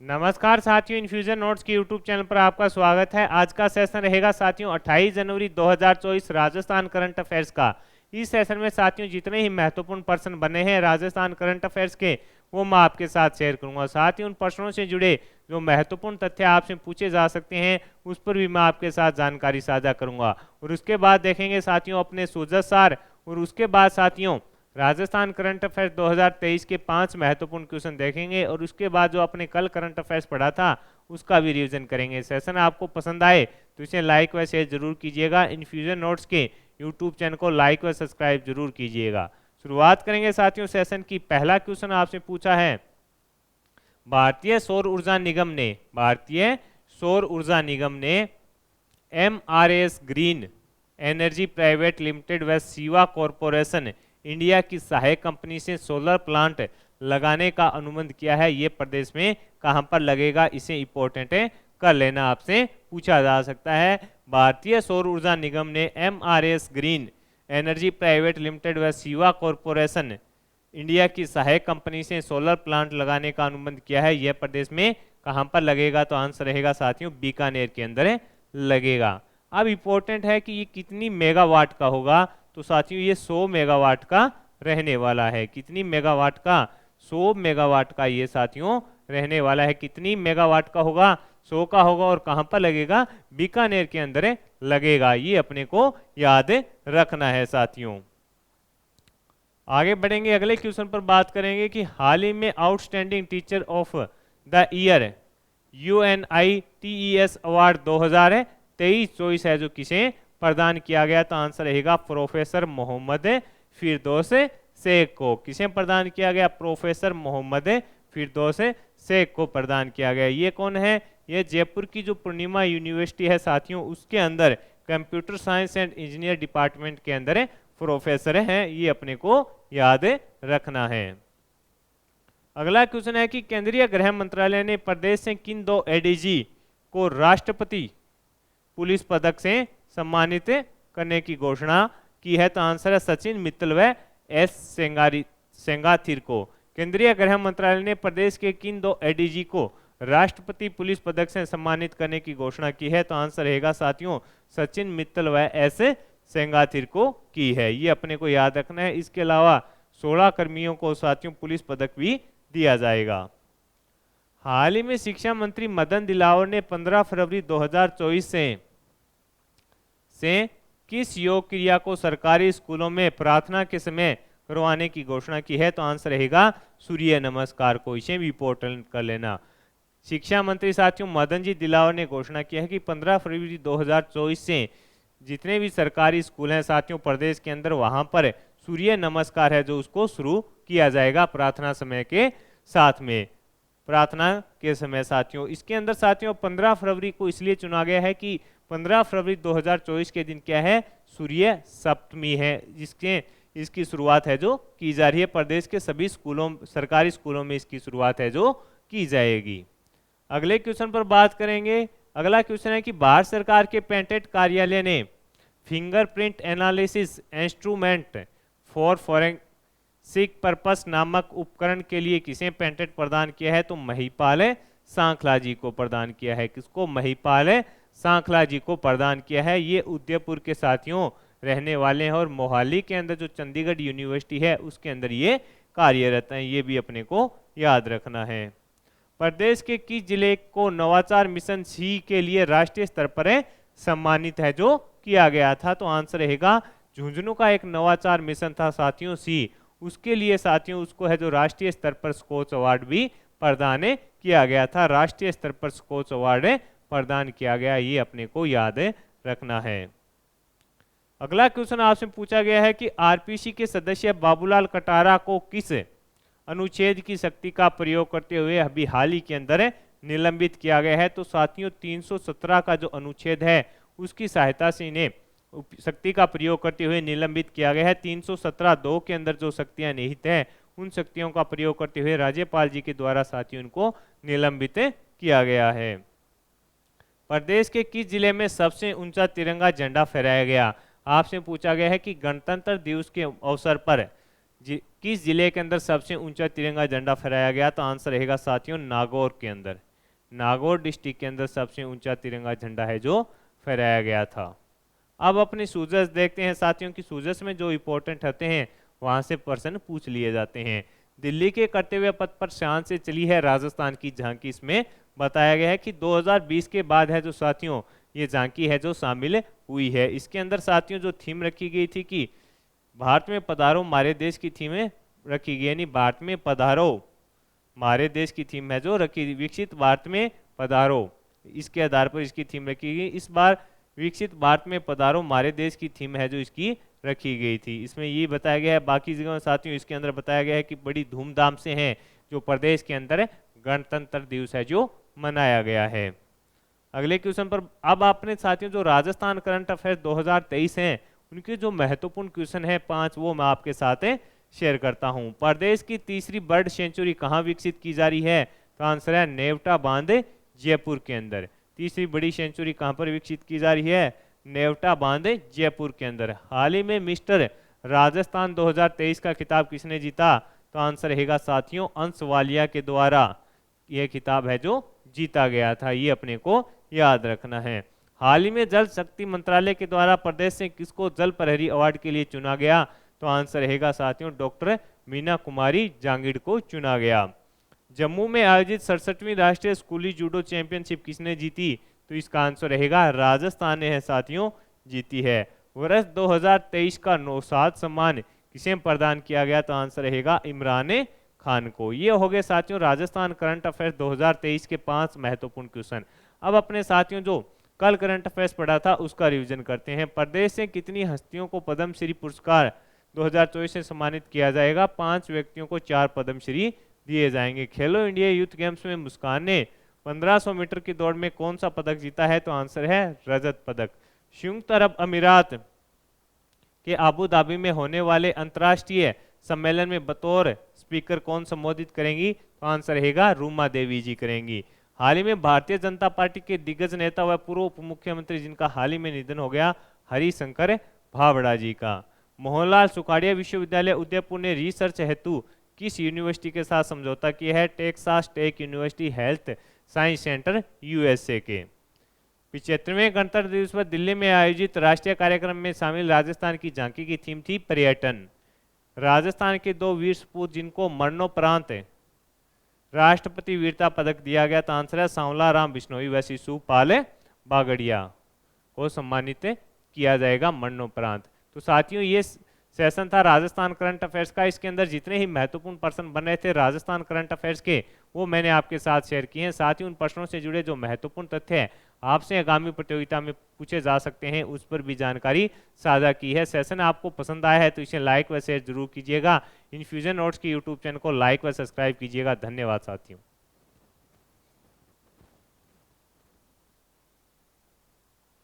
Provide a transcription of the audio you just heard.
नमस्कार साथियों, infusion notes के यूट्यूब चैनल पर आपका स्वागत है। आज का सेशन रहेगा साथियों 28 जनवरी 2024 राजस्थान करंट अफेयर्स का। इस सेशन में साथियों जितने ही महत्वपूर्ण प्रश्न बने हैं राजस्थान करंट अफेयर्स के, वो मैं आपके साथ शेयर करूंगा। साथ ही उन प्रश्नों से जुड़े जो महत्वपूर्ण तथ्य आपसे पूछे जा सकते हैं उस पर भी मैं आपके साथ जानकारी साझा करूंगा। और उसके बाद देखेंगे साथियों अपने सूझत सार, और उसके बाद साथियों राजस्थान करंट अफेयर्स 2023 के 5 महत्वपूर्ण क्वेश्चन देखेंगे, और उसके बाद जो अपने कल करंट अफेयर्स पढ़ा था उसका भी रिवीजन करेंगे। सेशन आपको पसंद आए तो इसे लाइक व शेयर जरूर कीजिएगा। इन्फ्यूजन नोट्स के यूट्यूब चैनल को लाइक व सब्सक्राइब जरूर कीजिएगा। शुरुआत करेंगे साथियों सेशन की। पहला क्वेश्चन आपसे पूछा है, भारतीय सौर ऊर्जा निगम ने MRS green energy private limited व शिवा कॉरपोरेशन इंडिया की सहायक कंपनी से सोलर प्लांट लगाने का अनुबंध किया है। ये प्रदेश में कहां पर लगेगा, इसे इंपॉर्टेंट कर लेना, आपसे पूछा जा सकता है। भारतीय सौर ऊर्जा निगम ने MRS green energy private limited व शिवा कॉरपोरेशन इंडिया की सहायक कंपनी से सोलर प्लांट लगाने का अनुबंध किया है। यह प्रदेश में कहां पर लगेगा, तो आंसर रहेगा साथियों बीकानेर के अंदर लगेगा। अब इंपॉर्टेंट है कि ये कितनी मेगावाट का होगा, तो साथियों ये 100 मेगावाट का रहने वाला है। कितनी मेगावाट का, 100 मेगावाट का ये साथियों रहने वाला है। कितनी मेगावाट का होगा, 100 का होगा, और कहां पर लगेगा, बीकानेर के अंदर लगेगा। ये अपने को याद रखना है साथियों। आगे बढ़ेंगे, अगले क्वेश्चन पर बात करेंगे कि हाल ही में outstanding teacher of the year UNITES award 2023-24 है जो किसे प्रदान किया गया, तो आंसर रहेगा प्रोफेसर मोहम्मद फिरदौस शेख को। किसे प्रदान किया गया, प्रोफेसर मोहम्मद फिरदौस शेख को प्रदान किया गया। ये कौन है, ये जयपुर की जो पूर्णिमा यूनिवर्सिटी है साथियों, उसके अंदर computer science and engineer department के अंदर प्रोफेसर हैं। ये अपने को याद रखना है। अगला क्वेश्चन है कि केंद्रीय गृह मंत्रालय ने प्रदेश से किन 2 ADG को राष्ट्रपति पुलिस पदक से सम्मानित करने की घोषणा की है, तो आंसर है सचिन मित्तल व S सेंगाथिर को। केंद्रीय गृह मंत्रालय ने प्रदेश के किन 2 ADG को राष्ट्रपति पुलिस पदक से सम्मानित करने की घोषणा की है, तो आंसर रहेगा साथियों सचिन मित्तल व S सेंगाथिर को की है। ये अपने को याद रखना है। इसके अलावा 16 कर्मियों को साथियों पुलिस पदक भी दिया जाएगा। हाल ही में शिक्षा मंत्री मदन दिलावर ने 15 फरवरी 2024 से किस योग क्रिया को सरकारी स्कूलों में प्रार्थना के समय करवाने की घोषणा की है, तो आंसर रहेगा सूर्य नमस्कार को। इसे भी इंपॉर्टेंट कर लेना। शिक्षा मंत्री साथियों मदन जी दिलावर ने घोषणा की है कि 15 फरवरी 2024 से जितने भी सरकारी स्कूल हैं साथियों प्रदेश के अंदर, वहां पर सूर्य नमस्कार है जो उसको शुरू किया जाएगा प्रार्थना समय के साथ में। प्रार्थना के समय साथियों इसके अंदर साथियों 15 फरवरी को इसलिए चुना गया है कि 15 फरवरी 2024 के दिन क्या है, सूर्य सप्तमी है, जिसके इसकी शुरुआत है जो की जा रही है। प्रदेश के सभी स्कूलों, सरकारी स्कूलों में इसकी शुरुआत है जो की जाएगी। अगले क्वेश्चन पर बात करेंगे। अगला क्वेश्चन है कि भारत सरकार के पेटेंट कार्यालय ने fingerprint analysis instrument for forensic purpose नामक उपकरण के लिए किसे पेटेंट प्रदान किया है, तो महिपाल सांखला जी को प्रदान किया है। किसको, महिपाल सांखला जी को प्रदान किया है। ये उदयपुर के साथियों रहने वाले हैं और मोहाली के अंदर जो चंडीगढ़ यूनिवर्सिटी है उसके अंदर ये कार्यरत हैं। ये भी अपने को याद रखना है। प्रदेश के किस जिले को नवाचार मिशन सी के लिए राष्ट्रीय स्तर पर सम्मानित है जो किया गया था, तो आंसर रहेगा झुंझुनू का एक नवाचार मिशन था साथियों सी, उसके लिए साथियों उसको है जो राष्ट्रीय स्तर पर स्कोच अवार्ड भी प्रदान किया गया था। राष्ट्रीय स्तर पर स्कोच अवार्ड प्रदान किया गया, ये अपने को याद रखना है। अगला क्वेश्चन आपसे पूछा गया है कि आरपीसी के सदस्य बाबूलाल कटारा को किस अनुच्छेद की शक्ति का प्रयोग करते हुए अभी हाल ही के अंदर निलंबित किया गया है, तो साथियों 317 का जो अनुच्छेद है उसकी सहायता से इन्हें शक्ति का प्रयोग करते हुए निलंबित किया गया है। 317(2) के अंदर जो शक्तियां निहित हैं उन शक्तियों का प्रयोग करते हुए राज्यपाल जी के द्वारा साथियों उनको निलंबित किया गया है। प्रदेश के किस जिले में सबसे ऊंचा तिरंगा झंडा फहराया गया, आपसे पूछा गया है कि गणतंत्र दिवस के अवसर पर किस जिले के अंदर सबसे ऊंचा तिरंगा झंडा फहराया गया, तो आंसर रहेगा साथियों नागौर के अंदर। नागौर डिस्ट्रिक्ट के अंदर सबसे ऊंचा तिरंगा झंडा है जो फहराया गया था। अब अपने सूजस देखते हैं साथियों की सूजस में जो इंपॉर्टेंट होते हैं वहां से प्रश्न पूछ लिए जाते हैं। दिल्ली के कर्तव्य पथ पर शान से चली है राजस्थान की झांकी। इसमें बताया गया है कि 2020 के बाद है जो साथियों ये झांकी है जो शामिल हुई है। इसके अंदर साथियों जो थीम रखी गई थी कि भारत में पधारो हमारे देश की थीम रखी गई, यानी भारत में पधारो हमारे देश की थीम है जो रखी गई, विकसित भारत में पधारो, इसके आधार पर इसकी थीम रखी गई। इस बार विकसित भारत में पधारो हमारे देश की थीम है जो इसकी रखी गई थी। इसमें ये बताया गया है, बाकी जगह साथियों इसके अंदर बताया गया है कि बड़ी धूमधाम से है जो प्रदेश के अंदर गणतंत्र दिवस है जो मनाया गया है। अगले क्वेश्चन पर अब आपने साथियों जो राजस्थान करंट अफेयर 2023 हैं उनके जो महत्वपूर्ण क्वेश्चन है 5 वो मैं आपके साथ शेयर करता हूं। प्रदेश की तीसरी बर्ड सेंचुरी कहां विकसित की जा रही है? तो आंसर है नेवटा बांध जयपुर के अंदर। तीसरी बड़ी सेंचुरी कहां पर विकसित की जा रही है? नेवटा बांध जयपुर के अंदर। हाल ही में मिस्टर राजस्थान 2023 का खिताब किसने जीता? तो आंसर रहेगा साथियों अंश वालिया के द्वारा यह खिताब है जो जीता गया था, ये अपने को याद रखना है। हाल ही में जल शक्ति मंत्रालय के द्वारा प्रदेश से किसको जल प्रहरी अवार्ड के लिए चुना गया? तो आंसर रहेगा साथियों डॉक्टर मीना कुमारी जांगिड़ को चुना गया। जम्मू में आयोजित 67वीं राष्ट्रीय स्कूली जूडो चैंपियनशिप किसने जीती? तो इसका आंसर रहेगा राजस्थान ने है साथियों जीती है। वर्ष 2023 का नौशाद सम्मान किसे प्रदान किया गया? तो आंसर रहेगा इमरान खान को। ये हो गए साथियों राजस्थान करंट अफेयर्स 2023 के 5 महत्वपूर्ण क्वेश्चन। अब अपने साथियों जो कल करंट अफेयर्स पढ़ा था उसका रिवीजन करते हैं। प्रदेश से कितनी हस्तियों को पद्मश्री पुरस्कार 2024 से सम्मानित किया जाएगा? 5 व्यक्तियों को 4 पद्मश्री दिए जाएंगे। खेलो इंडिया यूथ गेम्स में मुस्कान ने 1500 मीटर की दौड़ में कौन सा पदक जीता है? तो आंसर है रजत पदक। संयुक्त अरब अमीरात के आबू धाबी में होने वाले अंतर्राष्ट्रीय सम्मेलन में बतौर स्पीकर कौन संबोधित करेंगी? तो आंसर रहेगा रूमा देवी जी करेंगी। हाल ही में भारतीय जनता पार्टी के दिग्गज नेता व पूर्व उप मुख्यमंत्री जिनका हाल ही में निधन हो गया हरिशंकर भावड़ा जी का। मोहनलाल सुखाड़िया विश्वविद्यालय उदयपुर ने रिसर्च हेतु किस यूनिवर्सिटी के साथ समझौता किया है? Texas Tech University Health Science Center USA के। 75वें गणतंत्र दिवस पर दिल्ली में आयोजित राष्ट्रीय कार्यक्रम में शामिल राजस्थान की झांकी की थीम थी पर्यटन। राजस्थान के 2 वीर सपूत जिनको मरणोपरांत राष्ट्रपति वीरता पदक दिया गया था आंसर है सांवला राम बिश्नोई व शिशुपाल बागड़िया को सम्मानित किया जाएगा मरणोपरांत। तो साथियों ये सेशन था राजस्थान करंट अफेयर्स का। इसके अंदर जितने ही महत्वपूर्ण प्रश्न बन रहे थे राजस्थान करंट अफेयर्स के वो मैंने आपके साथ शेयर किए हैं। साथ ही उन प्रश्नों से जुड़े जो महत्वपूर्ण तथ्य हैं आपसे आगामी प्रतियोगिता में पूछे जा सकते हैं उस पर भी जानकारी साझा की है। सेशन आपको पसंद आया है तो इसे लाइक व शेयर जरूर कीजिएगा। इन्फ्यूजन नोट्स के यूट्यूब चैनल को लाइक व सब्सक्राइब कीजिएगा। धन्यवाद साथियों।